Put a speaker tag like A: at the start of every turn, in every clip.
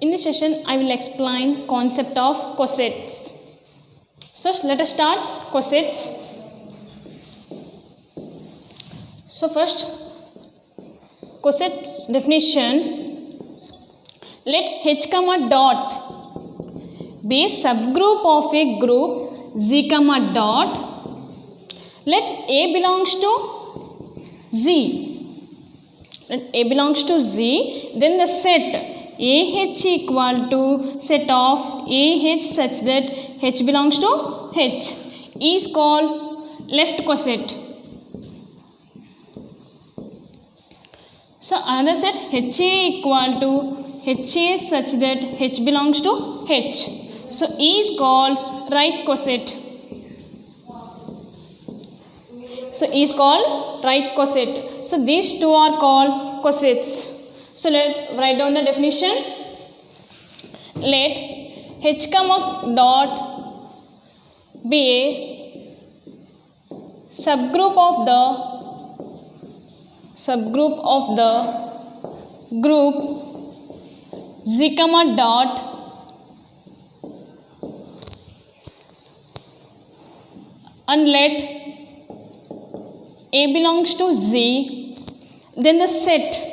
A: In this session, I will explain concept of cosets. So let us start cosets. So first, cosets definition. Let H comma dot be a subgroup of a group Z comma dot. Let A belongs to Z. Let A belongs to Z. Then the set AH equal to set of AH such that H belongs to H is called left coset. So another set HA equal to HA such that H belongs to H. So E is called right coset. So E is called right coset. So these two are called cosets. So let's write down the definition. Let H comma dot be a subgroup of the group Z comma dot and let A belongs to Z, then the set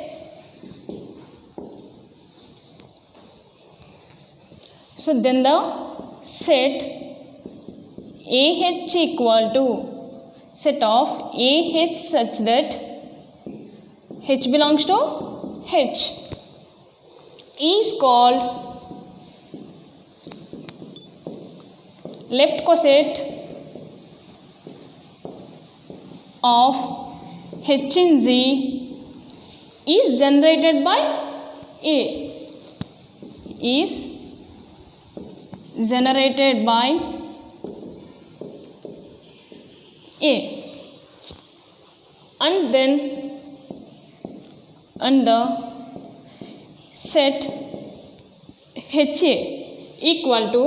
A: AH equal to set of AH such that H belongs to H is called left coset of H in Z is generated by A. And then the set HA equal to,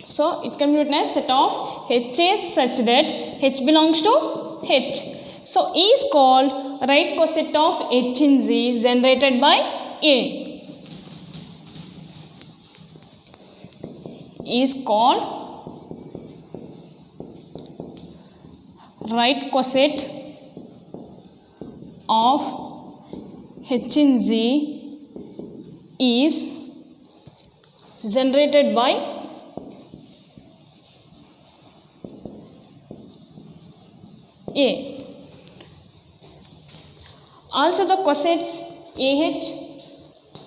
A: so it can be written as set of HA such that H belongs to H. So E is called right coset of H in Z generated by A. Is called right coset of H in Z is generated by A. Also the cosets AH,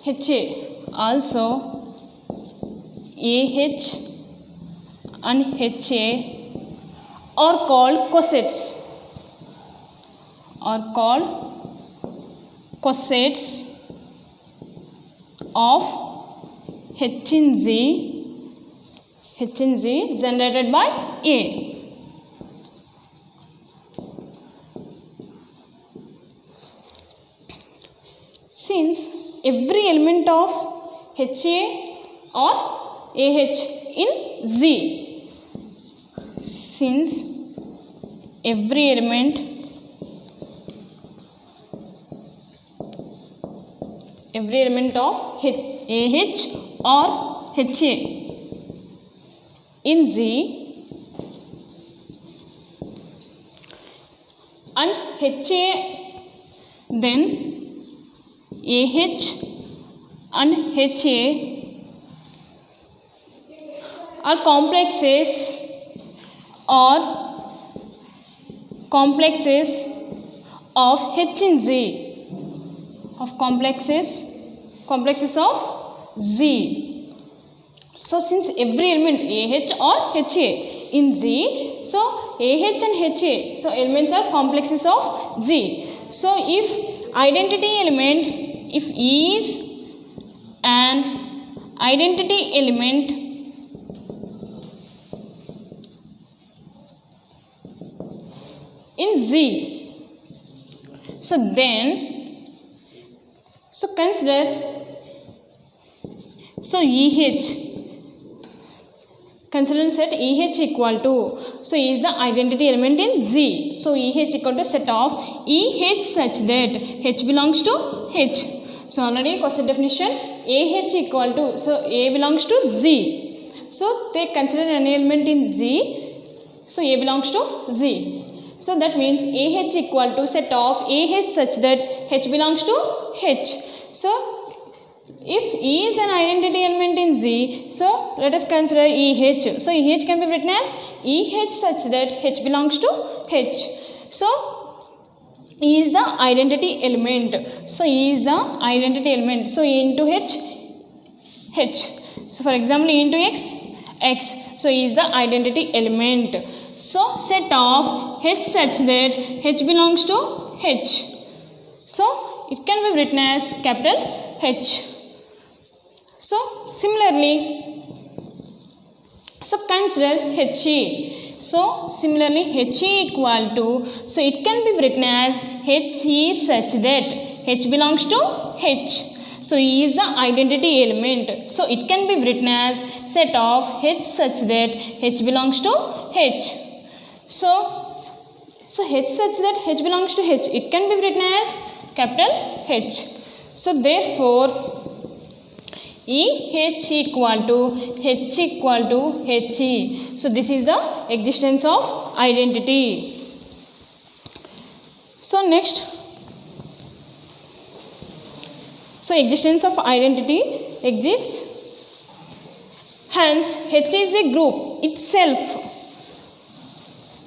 A: HA, also AH and HA are called cosets. Of H in Z generated by A. Since every element of HA or AH in Z, since every element of AH or HA in Z and HA, then AH and HA are complexes of H in Z, of complexes of Z. So since every element AH or HA in Z, so AH and HA, so elements are complexes of Z. So if identity element, if E is an identity element in Z, so then, so consider, so consider set EH equal to, so is the identity element in Z, so EH equal to set of EH such that H belongs to H. So already question definition AH equal to, so A belongs to Z. So they consider an element in Z. So A belongs to Z. So that means AH equal to set of AH such that H belongs to H. So if E is an identity element in Z, so let us consider EH. So EH can be written as EH such that H belongs to H. So E is the identity element. So E is the identity element. So E into H, H. So for example, E into X, X. So E is the identity element. So set of H such that H belongs to H. So it can be written as capital H. So similarly, so consider HE. So similarly HE equal to, so it can be written as HE such that H belongs to H. So E is the identity element. So it can be written as set of H such that H belongs to H. So H such that H belongs to H, it can be written as capital H. So therefore EH equal to H equal to HE. So this is the existence of identity. So next, so existence of identity exists. Hence H is a group itself.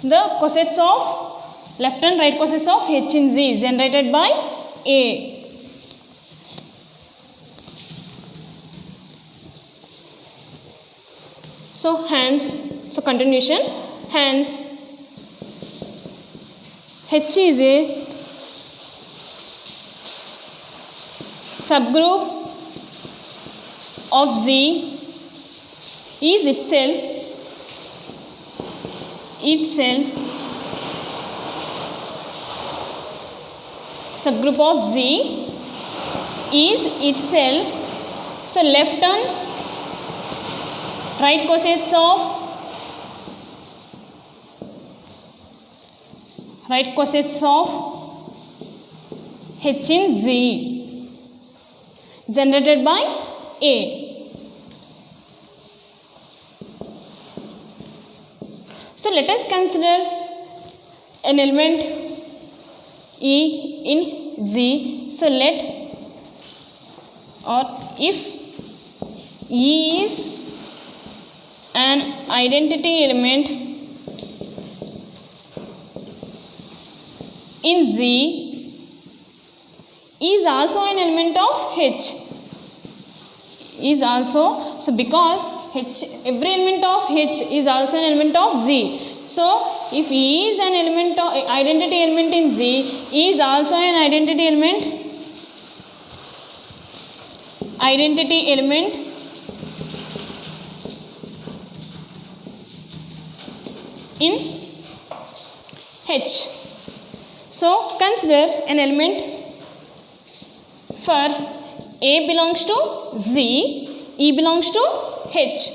A: The cosets of left and right cosets of H in Z is generated by A. So hence, so continuation, hence H is a subgroup of Z is itself subgroup of Z is itself, so left and right cosets of H in Z generated by A. So let us consider an element E in Z. So if E is an identity element in Z, is also an element of H. Is also, so because H, every element of H is also an element of Z. So if E is an element of identity element in Z, E is also an identity element in H. So consider an element for A belongs to Z, E belongs to H.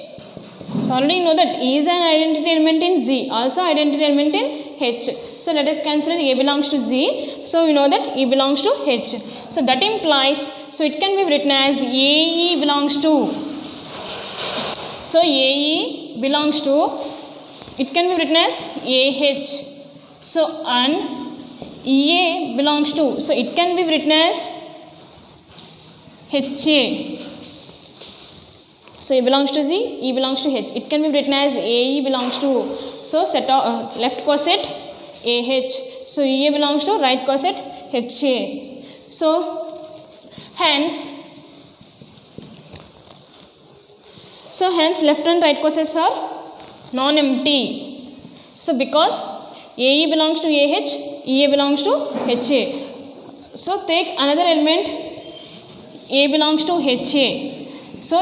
A: So already know that E is an identity element in Z, also identity element in H. So let us consider A belongs to Z. So we know that E belongs to H. So that implies, so it can be written as AE belongs to. So AE belongs to, it can be written as AH. So and EA belongs to, so it can be written as HA. So A belongs to Z, E belongs to H. It can be written as AE belongs to, so set of left coset AH. So EA belongs to right coset HA. So hence left and right cosets are non-empty. So because AE belongs to AH, EA belongs to HA. So take another element, A belongs to HA. So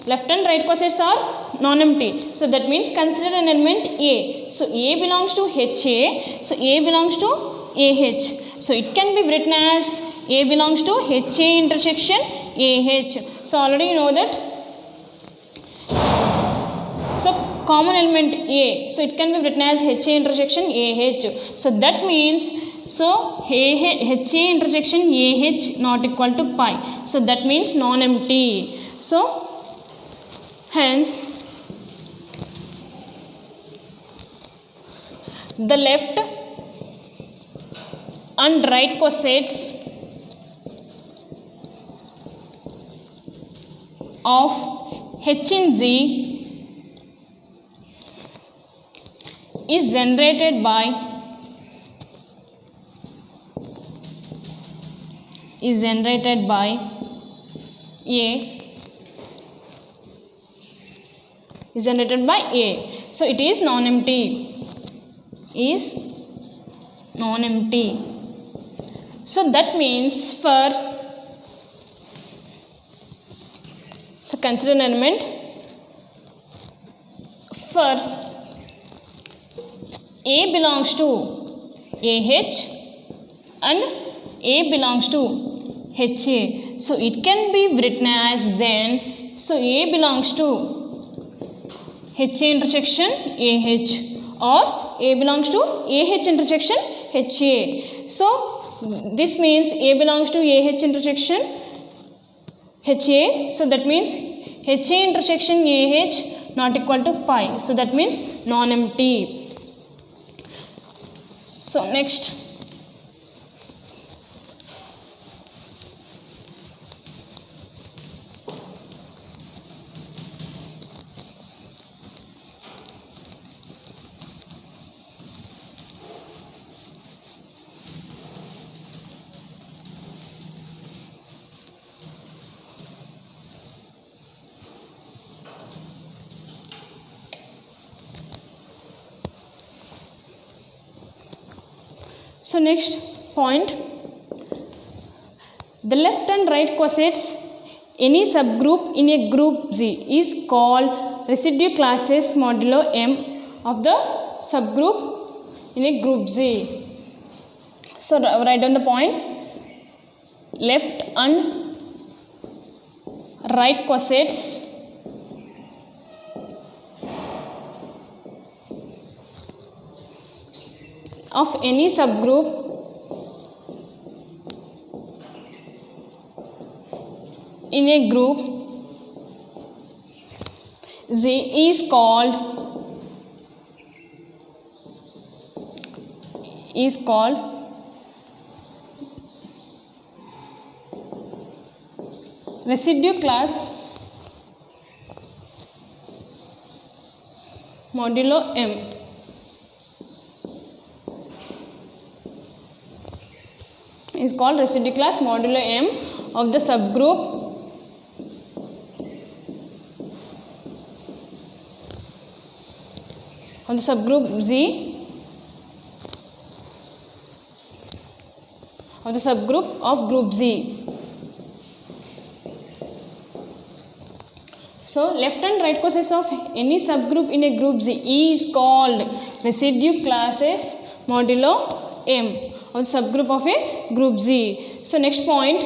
A: left and right cosets are non-empty. So that means consider an element A. So A belongs to HA. So A belongs to AH. So it can be written as A belongs to HA intersection AH. So already you know that. So common element A. So it can be written as HA intersection AH. So that means, So HA intersection AH not equal to pi. So that means non-empty. So hence the left and right cosets of H in Z is generated by A is generated by A. So it is non-empty. So that means consider an element for A belongs to AH and A belongs to HA. So it can be written as then, so A belongs to HA intersection AH or A belongs to AH intersection HA. So this means A belongs to AH intersection HA. So that means HA intersection AH not equal to pi. So that means non-empty. So next, point, the left and right cosets any subgroup in a group Z is called residue classes modulo M of the subgroup in a group Z. So write down the point, left and right cosets of any subgroup in a group Z is called residue class modulo M. Is called residue class modulo M of the subgroup Z of the subgroup of group Z. So left and right cosets of any subgroup in a group Z is called residue classes modulo M of the subgroup of a group Z. So next point,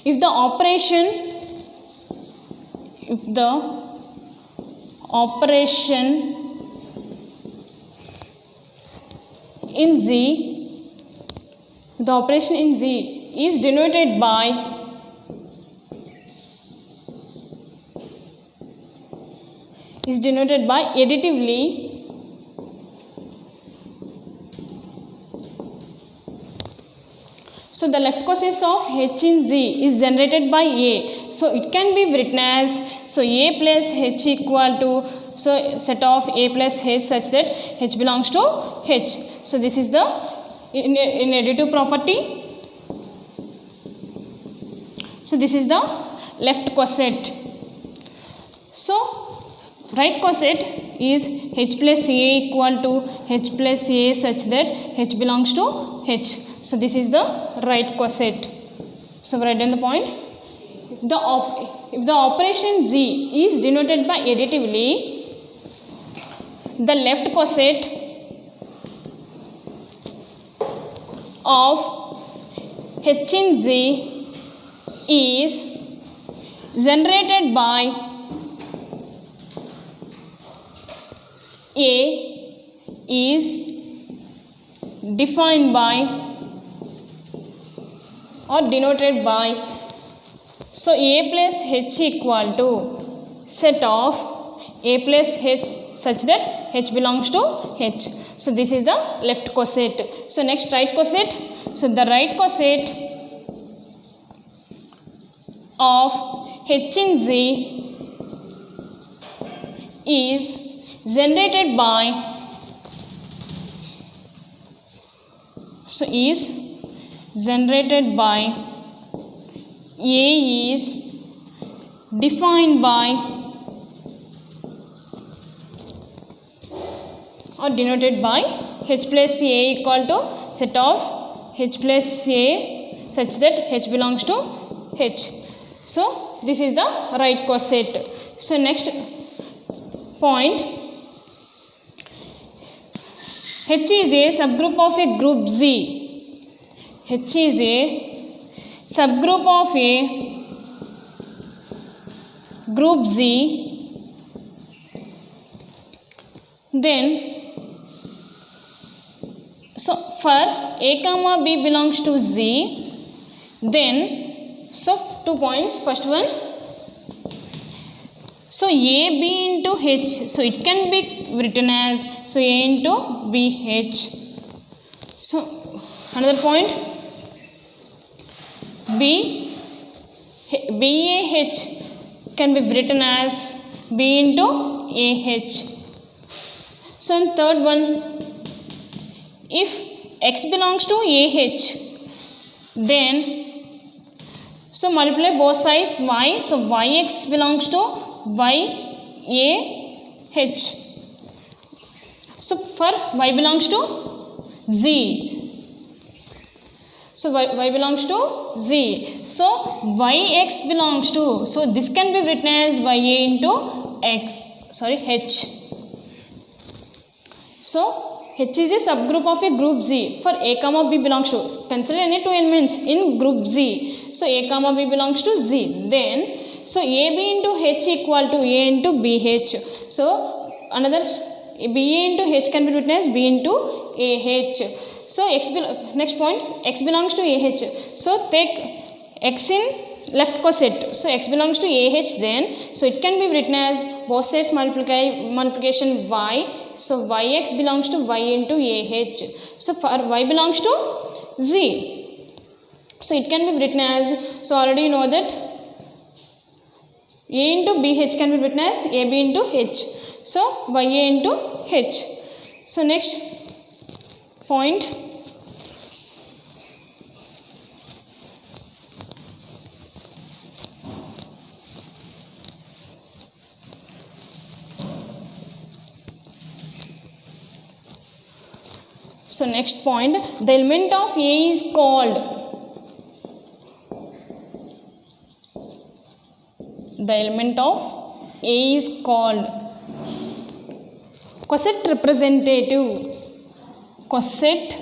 A: if the operation in Z is denoted by additively So the left cosets of H in Z is generated by A. So it can be written as, so A plus H equal to, so set of A plus H such that H belongs to H. So this is the in additive property. So this is the left coset. So right coset is H plus A equal to H plus A such that H belongs to H. So this is the right coset. So write down the point. If the operation Z is denoted by additively, the left coset of H in Z is generated by A is defined by or denoted by, so A plus H equal to set of A plus H such that H belongs to H. So this is the left coset. So next right coset. So the right coset of H in Z is generated by, so is generated by A is defined by or denoted by H plus A equal to set of H plus A such that H belongs to H. So this is the right coset. So next point, H is a subgroup of a group Z. H is a subgroup of a group Z. Then, so for A comma B belongs to Z, then, so 2 points. First one, so A B into H, so it can be written as, so A into B H. So another point, B A H can be written as B into A H. So in third one, if X belongs to A H, then so multiply both sides Y, so YX belongs to Y A H. So for Y belongs to Z, so y belongs to Z, so YX belongs to, so this can be written as YA into X, H. So H is a subgroup of a group Z. For A comma B belongs to, consider any two elements in group Z. So A comma B belongs to Z. Then, so AB into H equal to A into BH. So another BA into H can be written as B into AH. So next point, X belongs to AH. So take X in left coset. So X belongs to AH then. So it can be written as both sides multiplication Y. So YX belongs to Y into AH. So for Y belongs to Z. So it can be written as, so already you know that A into BH can be written as AB into H. So YA into H. So next point, so next point, the element of A is called, the element of A is called coset representative. Coset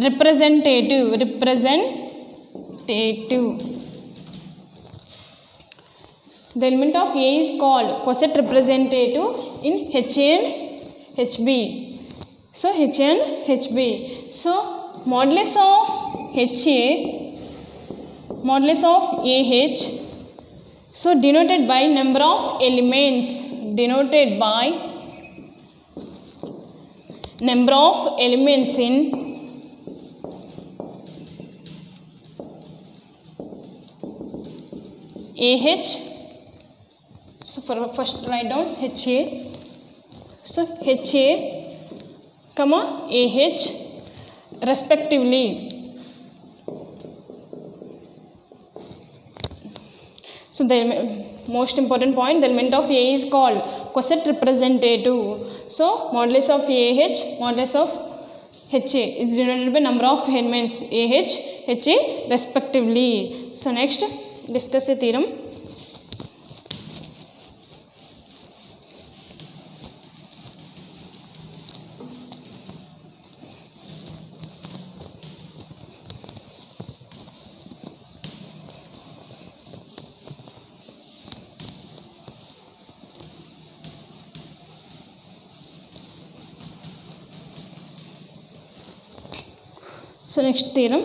A: representative. The element of A is called coset representative in H and HB. So H and HB. So modulus of HA, modulus of AH, so denoted by number of elements, denoted by number of elements in AH. So for first write down HA. So HA, comma AH respectively. So the most important point, the element of A is called coset representative. So modulus of AH, modulus of HA is denoted by number of elements AH, HA respectively. So next, discuss a theorem. So next theorem,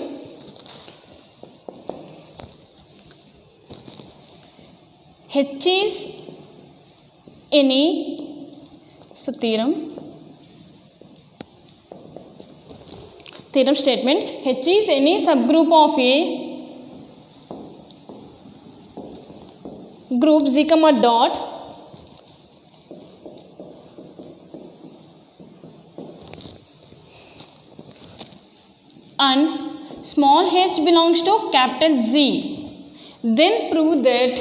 A: H is any, so theorem statement, H is any subgroup of a group Z comma dot and small h belongs to capital Z, then prove that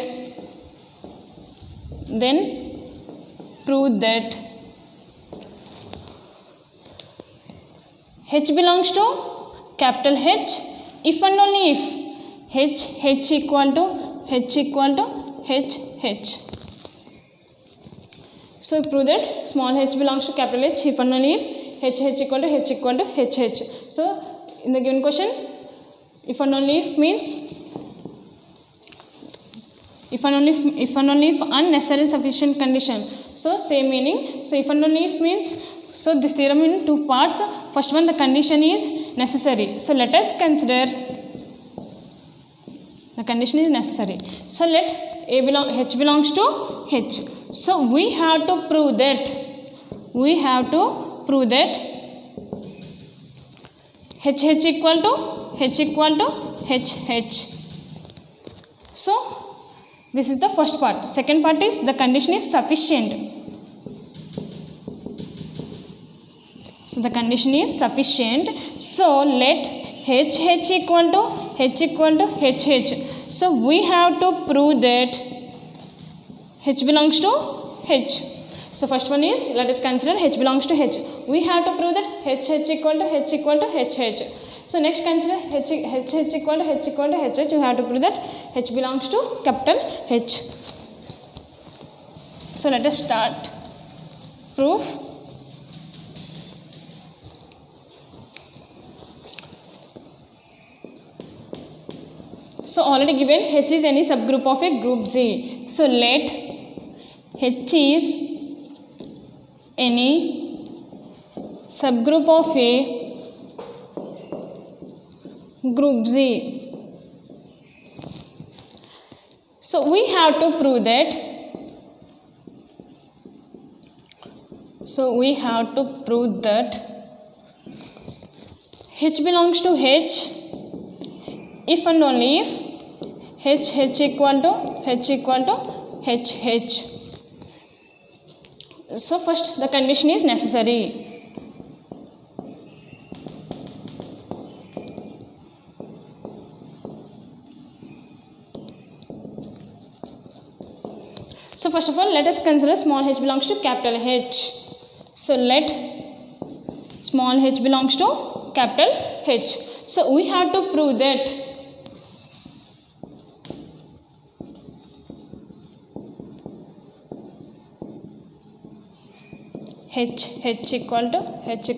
A: H belongs to capital H if and only if H equal to H. So prove that small h belongs to capital H if and only if H equal to H. So in the given question, if and only if means if and only if unnecessary sufficient condition. So same meaning. So if and only if means, so this theorem in two parts. First one, the condition is necessary. So let us consider the condition is necessary. So let H belongs to H. So we have to prove that H equal to H. So this is the first part. Second part is the condition is sufficient. So the condition is sufficient. So let H equal to H. So we have to prove that H belongs to H. So first one is, let us consider H belongs to H. We have to prove that H equal to H. So next consider H equal to H. You have to prove that H belongs to capital H. So let us start proof. So already given H is any subgroup of a group Z. So let H is any subgroup of a group Z. So we have to prove that. H belongs to H if and only if H equal to H. So first the condition is necessary. So first of all, let us consider small h belongs to capital H. So let small h belongs to capital H. So we have to prove that H equal to H.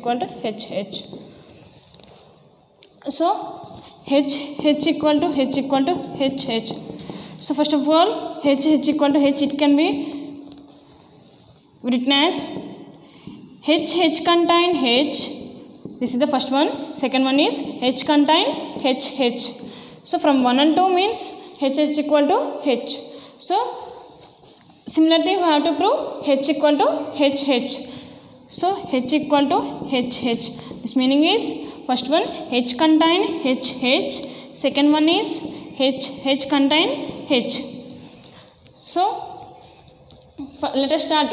A: So H equal to H. So first of all, H equal to H, it can be written as H contain H. This is the first one. Second one is H contain H. So from 1 and 2 means H equal to H. So similarly, we have to prove H equal to H. So H equal to H. This meaning is first one H contain H. Second one is H contain H. So let us start.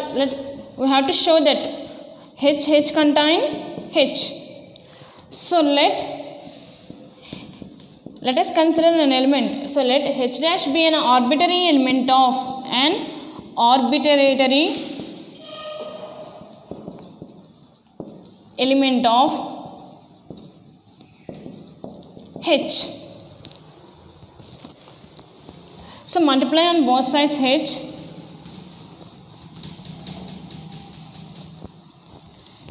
A: We have to show that H contain H. So let us consider an element. So let H dash be an arbitrary element of an arbitrary element of H. So multiply on both sides H.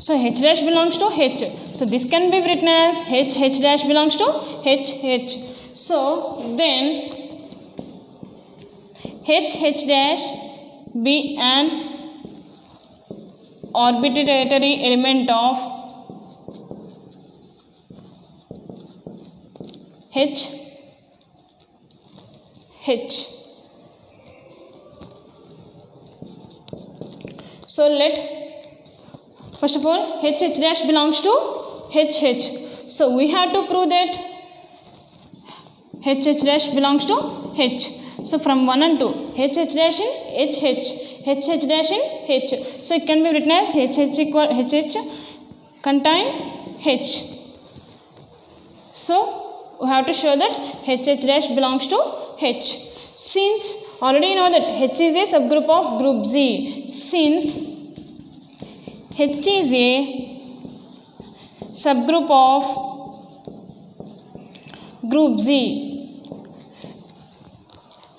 A: So H dash belongs to H. So this can be written as H dash belongs to H. So then H dash be an arbitrary element of H H. So let first of all H H dash belongs to H H. So we have to prove that H H dash belongs to H. So from 1 and 2, H H dash in H H, H H dash in H. So it can be written as H H equal H H contain H. So we have to show that H H dash belongs to H. Since already you know that H is a subgroup of group Z. Since H is a subgroup of group Z.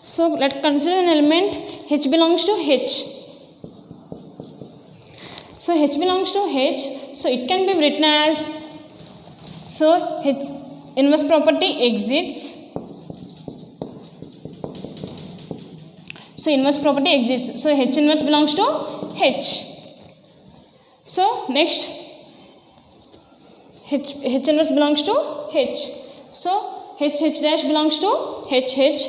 A: So let's consider an element H belongs to H. So H belongs to H. So it can be written as, so H inverse property exists. So inverse property exists. So H inverse belongs to H. So next H inverse belongs to H. So H H dash belongs to H H.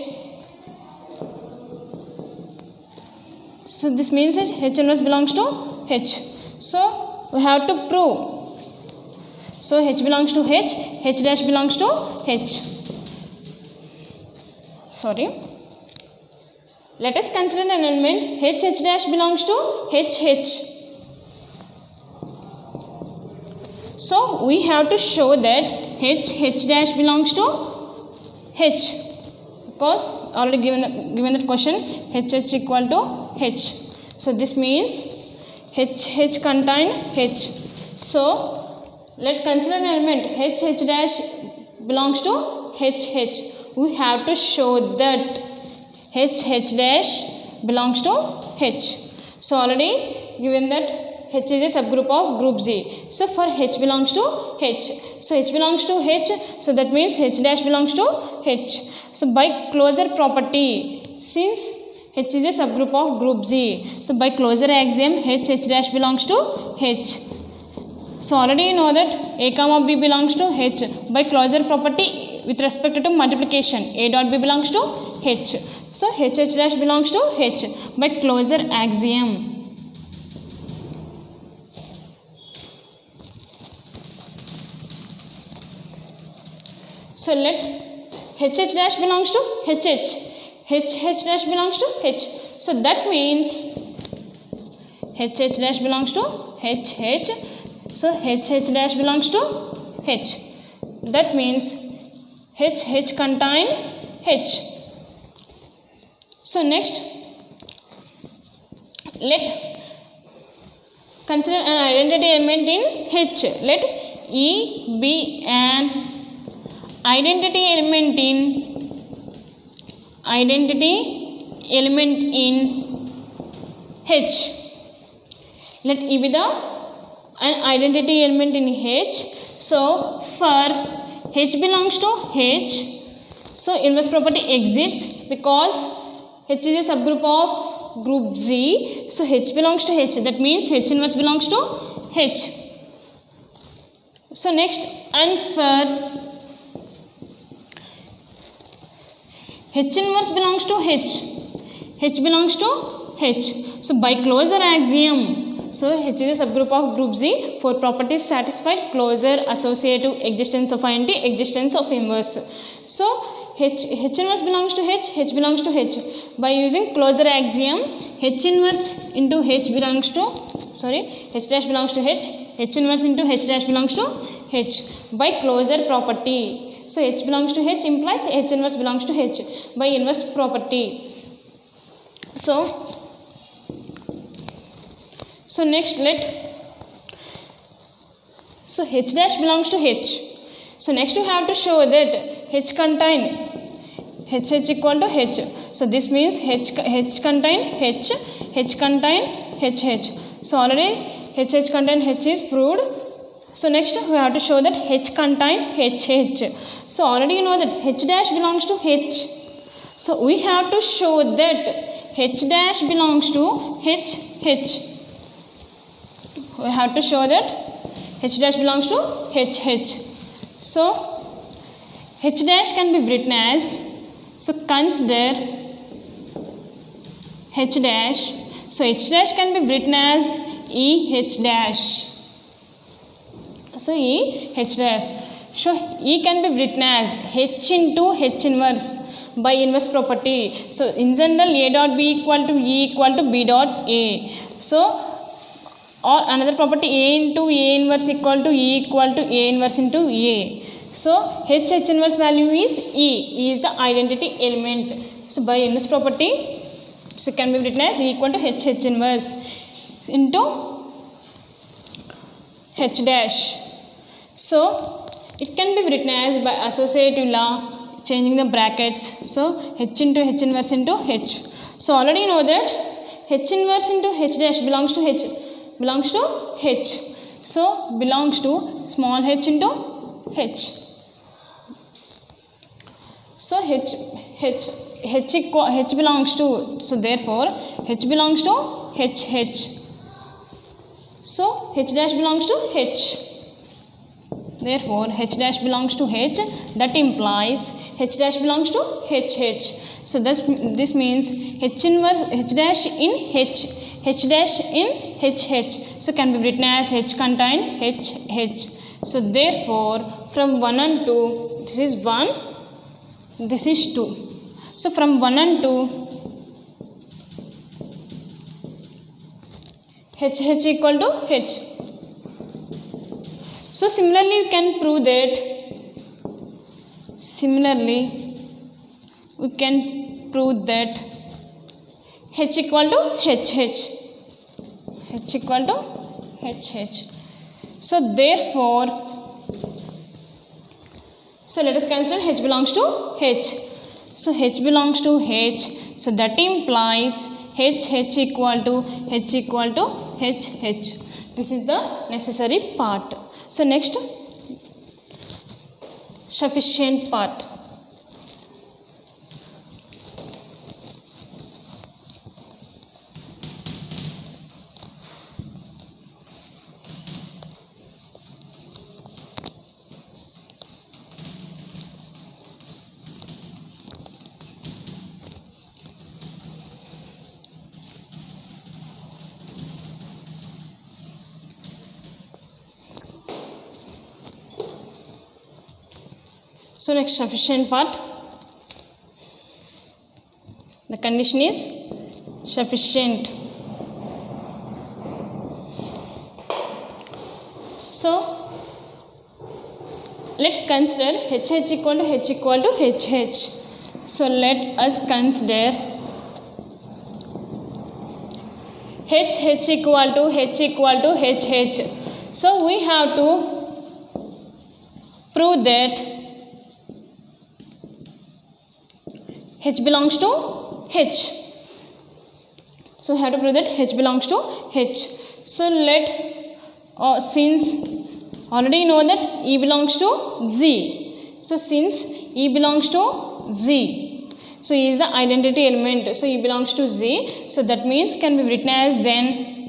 A: So this means H inverse belongs to H. So we have to prove. So H belongs to H, H dash belongs to H. Sorry. Let us consider an element H H dash belongs to H H. So we have to show that H H dash belongs to H, because already given that question H H equal to H. So this means H H contain H. So let's consider an element H H dash belongs to H H. We have to show that H H dash belongs to H. So already given that H is a subgroup of group Z. So for H belongs to H. So H belongs to H. So that means H dash belongs to H. So by closure property, since H is a subgroup of group Z, so by closure axiom H H dash belongs to H. So already you know that A comma B belongs to H. By closure property with respect to multiplication, A dot B belongs to H. So H H dash belongs to H by closure axiom. So let H H dash belongs to H H. H H dash belongs to H. So that means H H dash belongs to H H. So H H dash belongs to H. That means H H contain H. So next let consider an identity element in H. Let E be an identity element in H. Let E be an identity element in H. So for H belongs to H, so inverse property exists because H is a subgroup of group Z. So H belongs to H. That means H inverse belongs to H. So next, and for H inverse belongs to H. H belongs to H. So by closure axiom, so H is a subgroup of group Z. For properties satisfied: closure, associative, existence of identity, existence of inverse. So H inverse belongs to H. H belongs to H. By using closure axiom, H inverse into H belongs to, H dash belongs to H. H inverse into H dash belongs to H. By closure property. So H belongs to H implies H inverse belongs to H by inverse property. So next so H dash belongs to H. So next we have to show that H contain H equal to H. So this means H contain H, H contain H. So already H contain H is proved. So next we have to show that H contain H. So already you know that H dash belongs to H. So we have to show that H dash belongs to H. We have to show that H dash belongs to H. So H dash can be written as, so consider H dash. So H dash can be written as E H dash. So E H dash. So E can be written as H into H inverse by inverse property. So in general, A dot B equal to E equal to B dot A. So or another property, A into A inverse equal to E equal to A inverse into A. So H inverse value is E. E is the identity element. So by inverse property, so can be written as E equal to H inverse into H dash. So it can be written as by associative law, changing the brackets. So H into H inverse into H. So already know that H inverse into H dash belongs to H. So belongs to small h into H. So H belongs to, so therefore H belongs to H. So H dash belongs to H. Therefore H dash belongs to H. That implies H dash belongs to H. So this means H inverse H dash in H. H dash in H. So can be written as H contain H. So therefore from 1 and 2, this is 1, this is 2. So from 1 and 2, H equal to H. So similarly we can prove that, H equal to H equal to H. So therefore, so let us consider H belongs to H. So H belongs to H. So that implies H equal to H. This is the necessary part. So next, sufficient part. So next, sufficient part. The condition is sufficient. So let's consider H equal to H. So let us consider H equal to H. So we have to prove that H belongs to H. So we have to prove that H belongs to H. So since already know that E belongs to Z. So since E belongs to Z, so E is the identity element. So E belongs to Z. So that means can be written as then.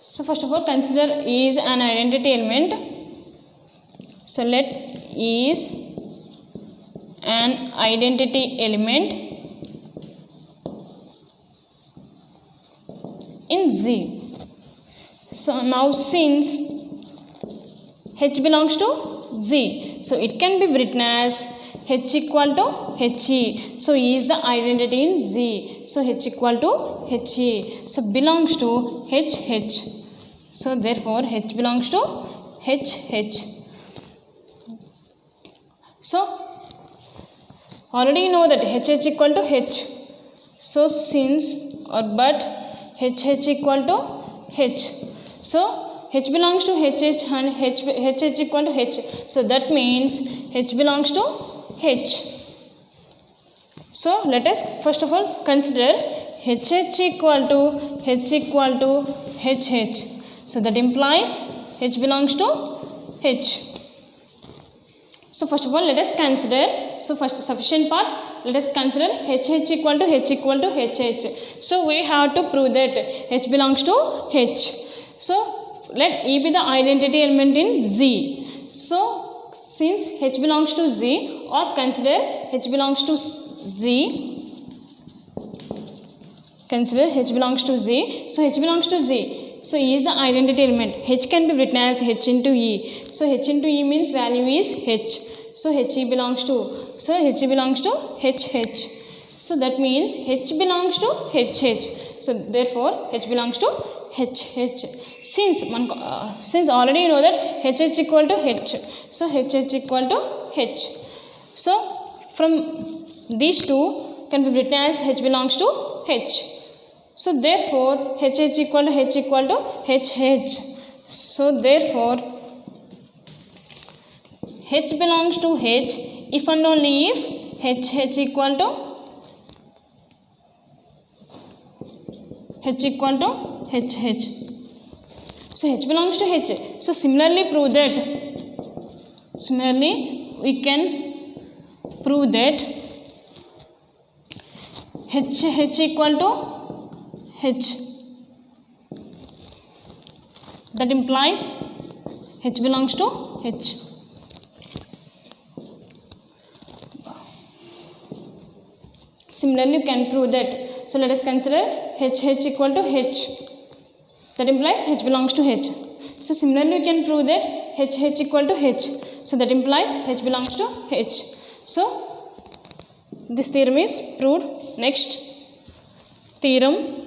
A: So first of all, consider E is an identity element. So let E is an identity element in Z. So now since H belongs to Z, so it can be written as H equal to HE. So E is the identity in Z. So H equal to HE. So belongs to H. So therefore H belongs to H. So already know that H equal to H. So since or but H equal to H. So H belongs to H and H equal to H. So that means H belongs to H. So let us first of all consider H equal to H. So that implies H belongs to H. So first of all, let us consider, so first sufficient part, let us consider H equal to H. So we have to prove that H belongs to H. So let E be the identity element in Z. So since H belongs to Z, or consider H belongs to Z, consider H belongs to Z. So H belongs to Z. So E is the identity element. H can be written as H into E. So H into E means value is H. So HE belongs to, so HE belongs to HH. So that means H belongs to HH. So therefore H belongs to HH. Since already you know that HH equal to H. So HH equal to H. So from these two can be written as H belongs to H. So therefore HH equal to H equal to HH. So therefore H belongs to H if and only if HH equal to HH. So H belongs to H. So similarly prove that. Similarly we can prove that H equal to H. That implies H belongs to H. Similarly you can prove that. So let us consider HH equal to H. That implies H belongs to H. So similarly we can prove that HH equal to H. So that implies H belongs to H. So this theorem is proved. Next theorem.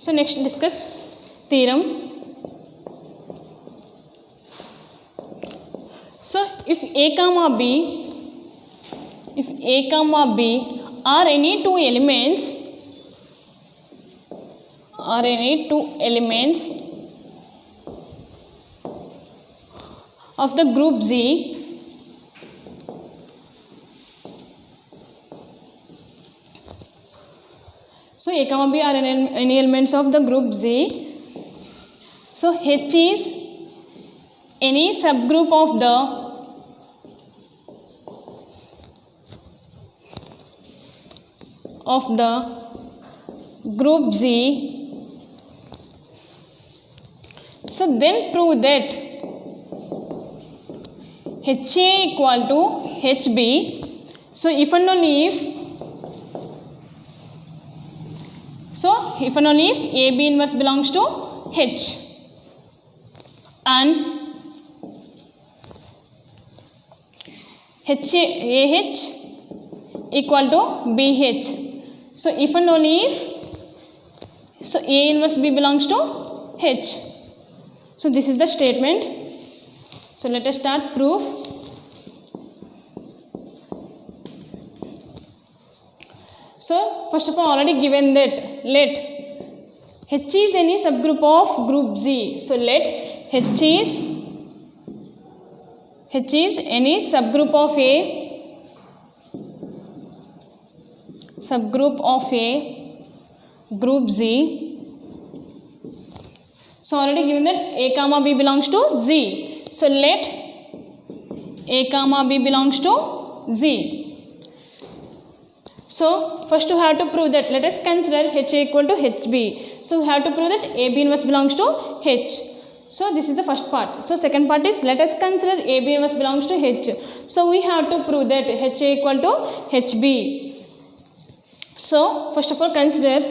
A: So next discuss theorem. So if A comma B are any two elements of the group Z, so A comma B are any elements of the group Z. So H is any subgroup of the group Z. So then prove that HA equal to HB. So if and only if AB inverse belongs to H and AH equal to BH. So if and only if, so A inverse B belongs to H. So this is the statement. So let us start proof. So first of all already given that let H is any subgroup of group Z. So let H is any subgroup of a group Z. So already given that A comma B belongs to Z. So let A comma B belongs to Z. So first you have to prove that. Let us consider H equal to HB. So we have to prove that AB inverse belongs to H. So this is the first part. So second part is let us consider AB inverse belongs to H. So we have to prove that H equal to HB. So first of all consider,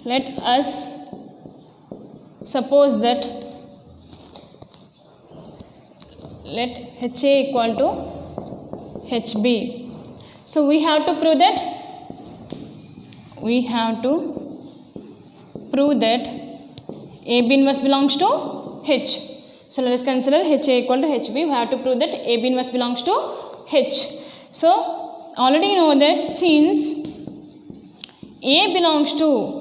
A: let us suppose that let HA equal to HB. So we have to prove that AB inverse belongs to H. So let us consider HA equal to HB. We have to prove that AB inverse belongs to H. So already know that since A belongs to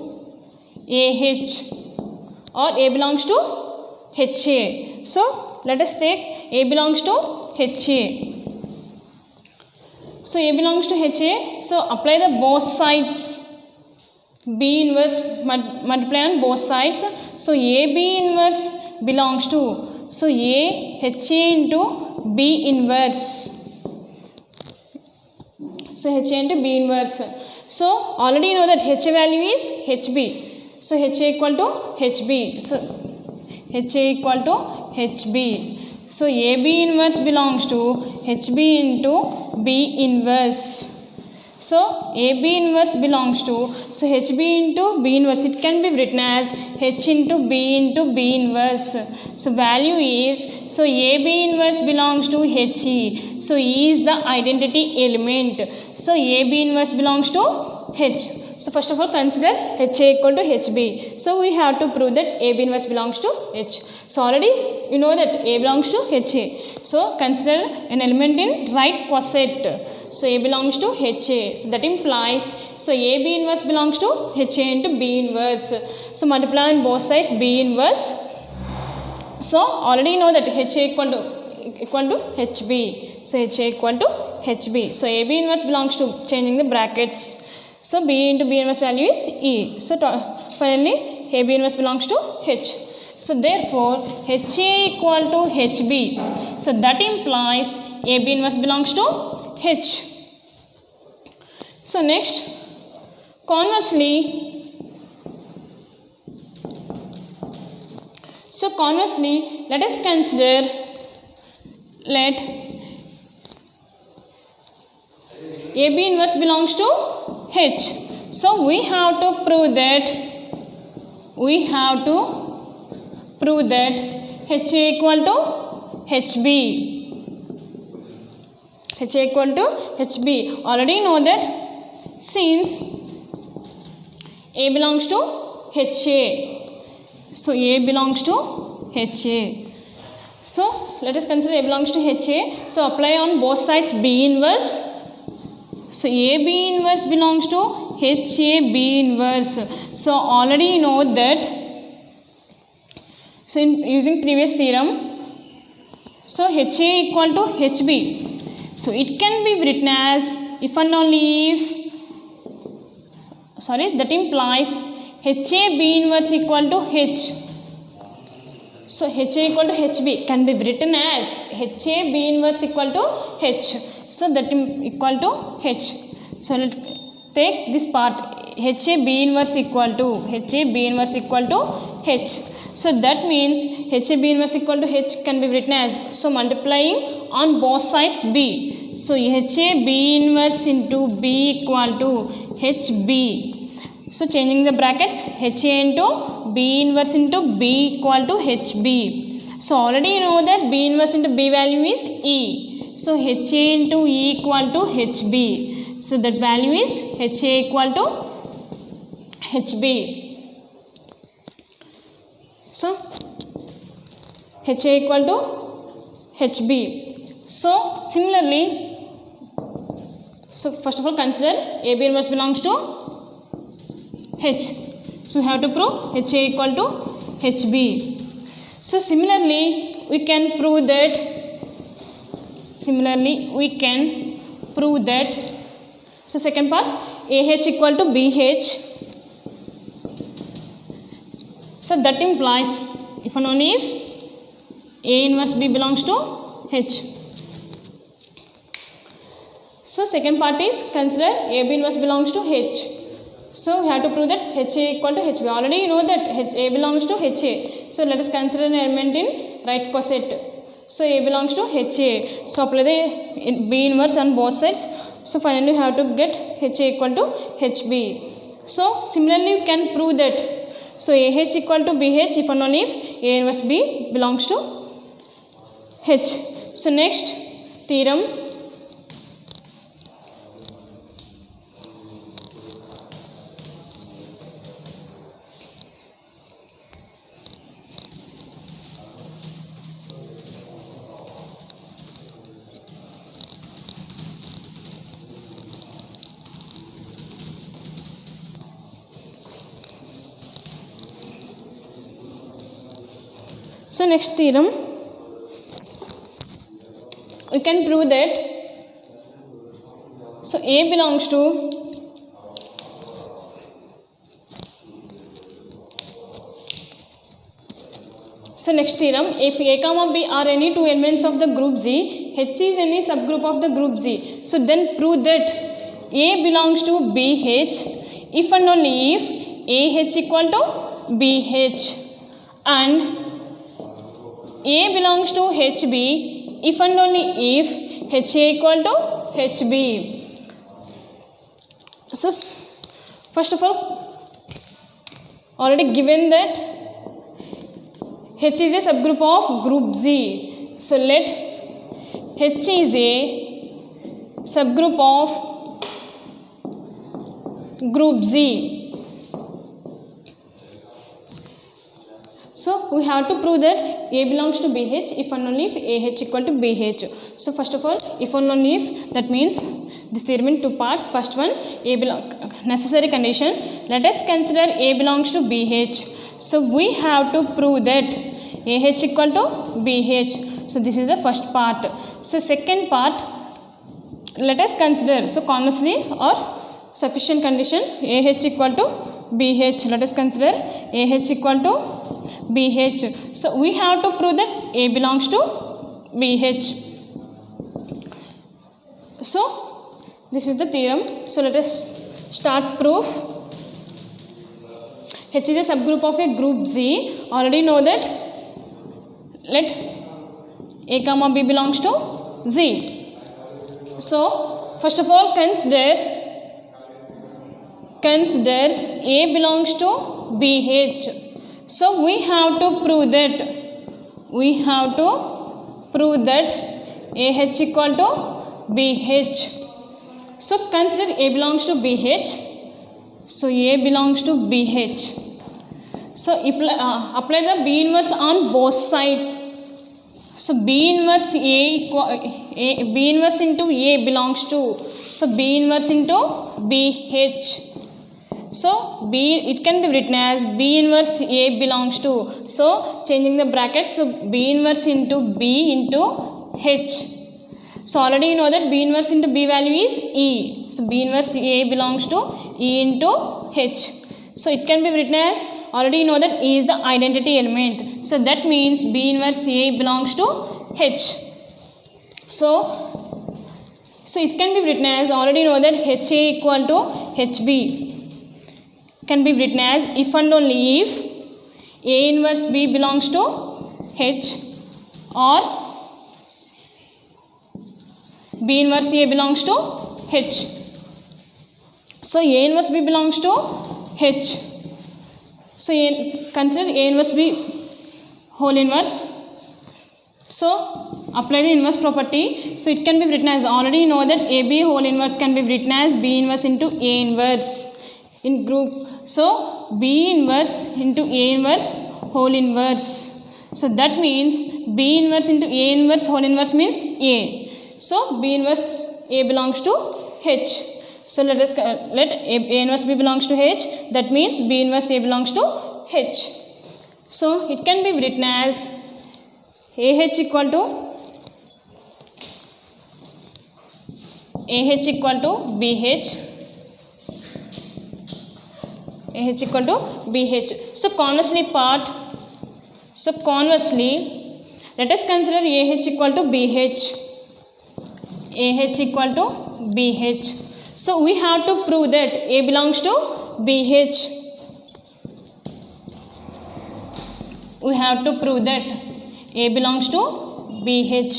A: AH or A belongs to HA. So let us take A belongs to HA. So A belongs to HA. So apply the both sides. B inverse multiply on both sides. So AB inverse belongs to, so A HA into B inverse. So HA into B inverse. So already you know that HA value is HB. So HA equal to HB. So HA equal to HB. So AB inverse belongs to HB into B inverse. So AB inverse belongs to, so HB into B inverse, it can be written as H into B inverse. So value is, so AB inverse belongs to HE. So E is the identity element. So AB inverse belongs to H. So first of all consider HA equal to HB. So we have to prove that AB inverse belongs to H. So already you know that A belongs to HA. So consider an element in right coset. So A belongs to HA. So that implies, so AB inverse belongs to HA into B inverse. So multiply on both sides B inverse. So already you know that HA equal to HB. So HA equal to HB. So AB inverse belongs to, changing the brackets. So B into B inverse value is E. So finally AB inverse belongs to H. So therefore HA equal to HB. So that implies AB inverse belongs to H. So next, conversely, let us consider, let AB inverse belongs to H. So we have to prove that, HA equal to HB. HA equal to HB. Already know that since A belongs to HA. So A belongs to HA. So let us consider A belongs to HA. So apply on both sides B inverse. So AB inverse belongs to HA B inverse. So already know that, so using previous theorem, so HA equal to HB. So it can be written as if and only if, that implies HA B inverse equal to H. So HA equal to HB can be written as HA B inverse equal to H. So that equal to H. So let's take this part, HA B inverse equal to H. So that means HA B inverse equal to H can be written as, so multiplying on both sides B. So HA B inverse into B equal to HB. So changing the brackets, HA into B inverse into B equal to HB. So already you know that B inverse into B value is E. So HA into E equal to HB. So that value is HA equal to HB. So HA equal to HB. So similarly, so first of all consider AB inverse belongs to H. So we have to prove HA equal to HB. So similarly we can prove that, so second part, AH equal to BH. So that implies if and only if A inverse B belongs to H. So second part is consider AB inverse belongs to H. So we have to prove that HA equal to HB. Already you know that A belongs to HA. So let us consider an element in right coset. So A belongs to HA. So apply the B inverse on both sides. So finally you have to get HA equal to HB. So similarly you can prove that, so AH equal to BH if and only if A inverse B belongs to H. So next theorem, So next theorem, we can prove that so A belongs to so next theorem, if A comma B are any two elements of the group Z, H is any subgroup of the group Z. So then prove that A belongs to BH if and only if AH equal to BH, and A belongs to HB if and only if HA equal to HB. So first of all, already given that H is a subgroup of group Z. So let H is a subgroup of group Z. So we have to prove that A belongs to BH if and only if AH equal to BH. So first of all, if and only if, that means this theorem in two parts. First one, necessary condition. Let us consider A belongs to BH. So we have to prove that AH equal to BH. So this is the first part. So second part, let us consider, so conversely or sufficient condition, AH equal to BH. Let us consider AH equal to BH. So we have to prove that A belongs to BH. So this is the theorem. So let us start proof. H is a subgroup of a group Z. Already know that. Let A comma B belongs to Z. So first of all, consider A belongs to BH. So we have to prove that AH equal to BH. So consider A belongs to BH. So A belongs to BH. So apply the B inverse on both sides. So B inverse B inverse into A belongs to, so B inverse into BH. So it can be written as B inverse A belongs to. So changing the brackets, so B inverse into B into H. So already you know that B inverse into B value is E. So B inverse A belongs to E into H. So it can be written as, already you know that E is the identity element. So that means B inverse A belongs to H. So it can be written as, already know that HA equal to HB. Can be written as if and only if A inverse B belongs to H or B inverse A belongs to H. So A inverse B belongs to H. So consider A inverse B whole inverse. So apply the inverse property. So it can be written as, already know that AB whole inverse can be written as B inverse into A inverse in group. So B inverse into A inverse whole inverse. So that means B inverse into A inverse whole inverse means A. So B inverse A belongs to H. So let A inverse B belongs to H. That means B inverse A belongs to H. So it can be written as AH equal to BH. AH equal to BH. So conversely, let us consider AH equal to BH. AH equal to BH. So we have to prove that A belongs to BH. We have to prove that A belongs to BH.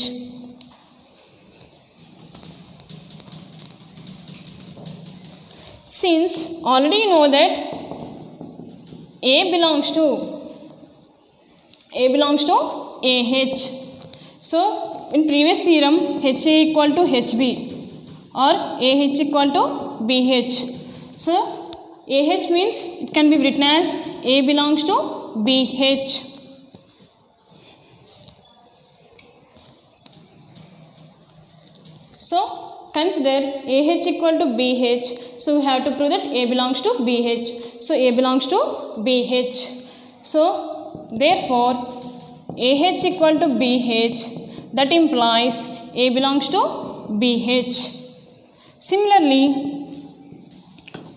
A: Since already know that A belongs to AH. So in previous theorem, HA equal to HB or AH equal to BH. So AH means it can be written as A belongs to BH. So consider AH equal to BH. So we have to prove that A belongs to BH. So A belongs to BH. So therefore AH equal to BH, that implies A belongs to BH. Similarly,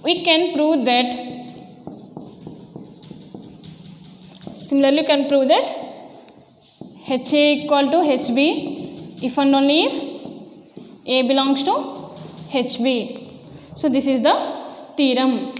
A: we can prove that HA equal to HB if and only if A belongs to HB. So this is the theorem.